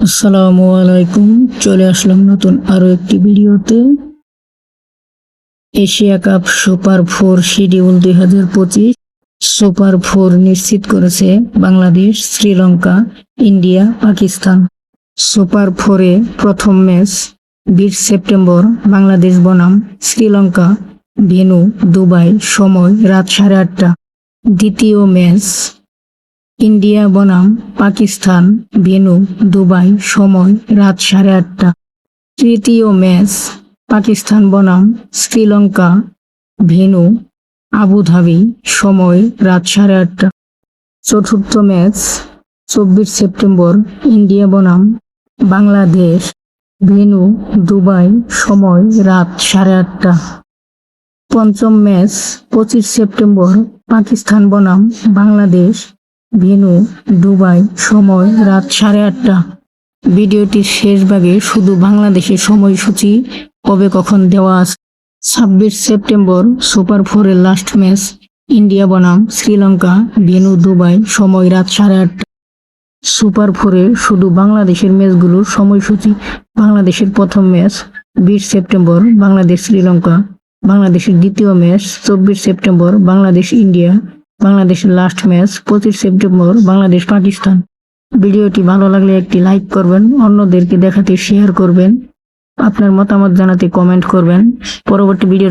আসসালামু আলাইকুম। চলে আসলাম নতুন আরো একটি ভিডিওতে। Asia cup super 4 schedule 2025 super 4 নিশ্চিত করেছে বাংলাদেশ, শ্রীলঙ্কা, ইন্ডিয়া, পাকিস্তান। সুপার 4-এ প্রথম ম্যাচ 20 সেপ্টেম্বর বাংলাদেশ বনাম শ্রীলঙ্কা, ভেন্যু দুবাই, সময় রাত 8:30। দ্বিতীয় ম্যাচ ইন্ডিয়া বনাম পাকিস্তান, ভেন্যু দুবাই, সময় রাত 8:30। তৃতীয় ম্যাচ পাকিস্তান বনাম শ্রীলঙ্কা, ভেন্যু আবুধাবি, সময় রাত 8:30। চতুর্থ ম্যাচ 24 সেপ্টেম্বর ইন্ডিয়া বনাম বাংলাদেশ, ভেন্যু দুবাই, সময় রাত 8:30। পঞ্চম ম্যাচ 25 সেপ্টেম্বর পাকিস্তান বনাম বাংলাদেশ, ভেন্যু দুবাই, সময় রাত 8:30। ভিডিওটির শেষ ভাগে শুধু বাংলাদেশের সময়সূচি কবে কখন দেওয়া আছে। 26 সেপ্টেম্বর সুপার 4-এর লাস্ট ম্যাচ ইন্ডিয়া বনাম শ্রীলঙ্কা, ভেন্যু দুবাই, সময় রাত 8:30। সুপার 4-এর শুধু বাংলাদেশের ম্যাচগুলোর সময়সূচি। বাংলাদেশের প্রথম ম্যাচ 20 সেপ্টেম্বর বাংলাদেশ শ্রীলঙ্কা, বাংলাদেশের দ্বিতীয় ম্যাচ 24 সেপ্টেম্বর বাংলাদেশ ইন্ডিয়া, বাংলাদেশের last match 25 September Bangladesh Pakistan. ভিডিওটি ভালো লাগলে একটি লাইক করবেন, অন্যদেরকে দেখাতে শেয়ার করবেন, আপনার মতামত জানাতে কমেন্ট করবেন। পরবর্তী ভিডিও